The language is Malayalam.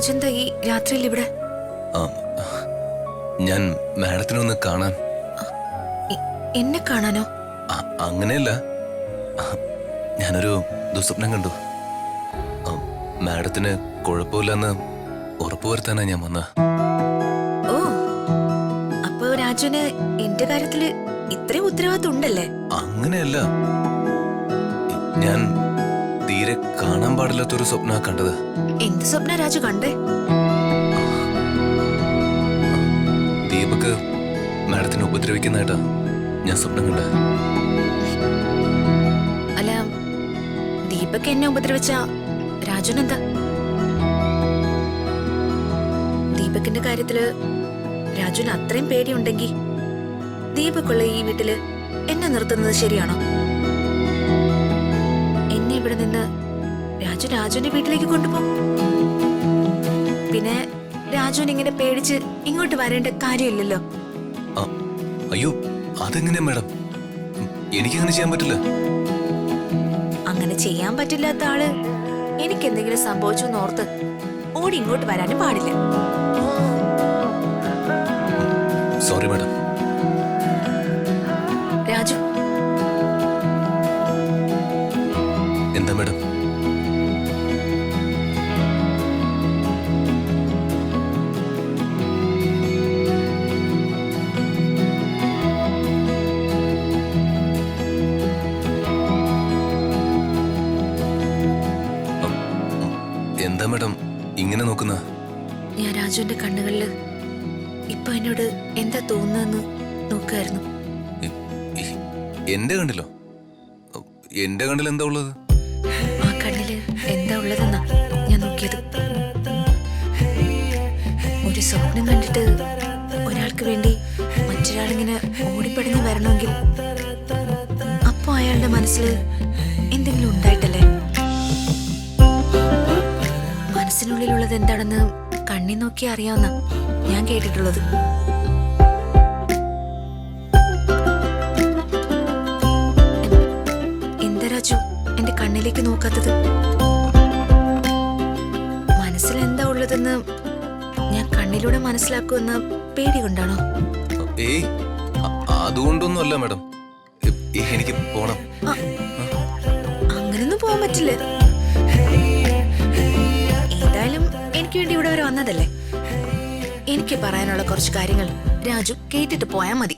രാജെന്താ ഈ രാത്രിയിൽ ഇവിടെ? ഞാൻ മാഡത്തിനൊന്ന് കാണാൻ. എന്നെ കാണാനോ? അങ്ങനെയല്ല, ഞാനൊരു ദുസ്വപ്നം കണ്ടു. മാഡത്തിന് കുഴപ്പമില്ലെന്ന് ഉറപ്പുവരുത്താനാ ഞാൻ വന്ന. ഓ, അപ്പൊ രാജുന് എന്റെ കാര്യത്തില് ഇത്രയും ഉത്തരവാദിത്വം ഉണ്ടല്ലേ? അങ്ങനെയല്ല, ഞാൻ തീരെ കാണാൻ പാടില്ലാത്തൊരു സ്വപ്ന കണ്ടത്. എന്ത് സ്വപ്ന രാജു കണ്ടേ? ദീപക് മാഡത്തിനെ ഉപദ്രവിക്കുന്നതായിട്ടാ ഞാൻ സ്വപ്നം കണ്ട. അല്ല, ദീപക് എന്നെ ഉപദ്രവിച്ച രാജുനെന്താ? ദീപകിന്റെ കാര്യത്തില് രാജുന് അത്രയും പേടിയുണ്ടെങ്കിൽ ദീപക്കുള്ള ഈ വീട്ടില് എന്നെ നിർത്തുന്നത് ശരിയാണോ? എന്നെ ഇവിടെ നിന്ന് രാജുവിന്റെ വീട്ടിലേക്ക് കൊണ്ടുപോ. പിന്നെ രാജുവിന് ഇങ്ങനെ പേടിച്ച് ഇങ്ങോട്ട് വരേണ്ട കാര്യമില്ലല്ലോ. അയ്യോ, അതെങ്ങനെയാ മാഡം? എനിക്കങ്ങനെ ചെയ്യാൻ പറ്റില്ല. അങ്ങനെ ചെയ്യാൻ പറ്റില്ലാത്ത ആള് എനിക്ക് എന്തെങ്കിലും സംഭവിച്ചു എന്നോർത്ത് ഓടി ഇങ്ങോട്ട് വരാനും പാടില്ല. Sorry madam. രാജു, എന്താ മാഡം? എന്താ മാഡം ഇങ്ങനെ നോക്കുന്ന? ഞാൻ രാജുവിന്റെ കണ്ണുകളില് ഇപ്പൊ എന്നോട് എന്താ തോന്നുന്നതെന്ന് നോക്കായിരുന്നു. എന്റെ കണ്ടിലോ? എന്റെ കണ്ടിൽ എന്താ ഉള്ളത്? ആ കണ്ണില് എന്താ ഉള്ളതെന്നാ ഞാൻ നോക്കിയത്. ഒരു സ്വപ്നം കണ്ടിട്ട് ഒരാൾക്ക് വേണ്ടി മറ്റൊരാളിങ്ങനെ ഓടിപ്പടഞ്ഞ് വരണമെങ്കിൽ അപ്പൊ അയാളുടെ മനസ്സിൽ എന്തെങ്കിലും ഉണ്ടായിട്ടല്ലേ? മനസ്സിനുള്ളിലുള്ളത് എന്താണെന്ന് കണ്ണി നോക്കി അറിയാവുന്ന ഞാൻ കേട്ടിട്ടുള്ളത്. എന്താ രാജു എന്റെ കണ്ണിലേക്ക് നോക്കാത്തത്? മനസ്സിൽ എന്താ ഉള്ളതെന്ന് ഞാൻ കണ്ണിലൂടെ മനസ്സിലാക്കുമെന്ന പേടി കൊണ്ടാണോ? ഏയ്, അതുകൊണ്ടൊന്നും അല്ല മാഡം. എനിക്ക് പോണം. അങ്ങനൊന്നും പോകാൻ പറ്റില്ല. ഏതായാലും എനിക്ക് വേണ്ടി ഇവിടെ വരെ വന്നതല്ലേ. എനിക്ക് പറയാനുള്ള കുറച്ച് കാര്യങ്ങൾ രാജു കേട്ടിട്ട് പോയാൽ മതി.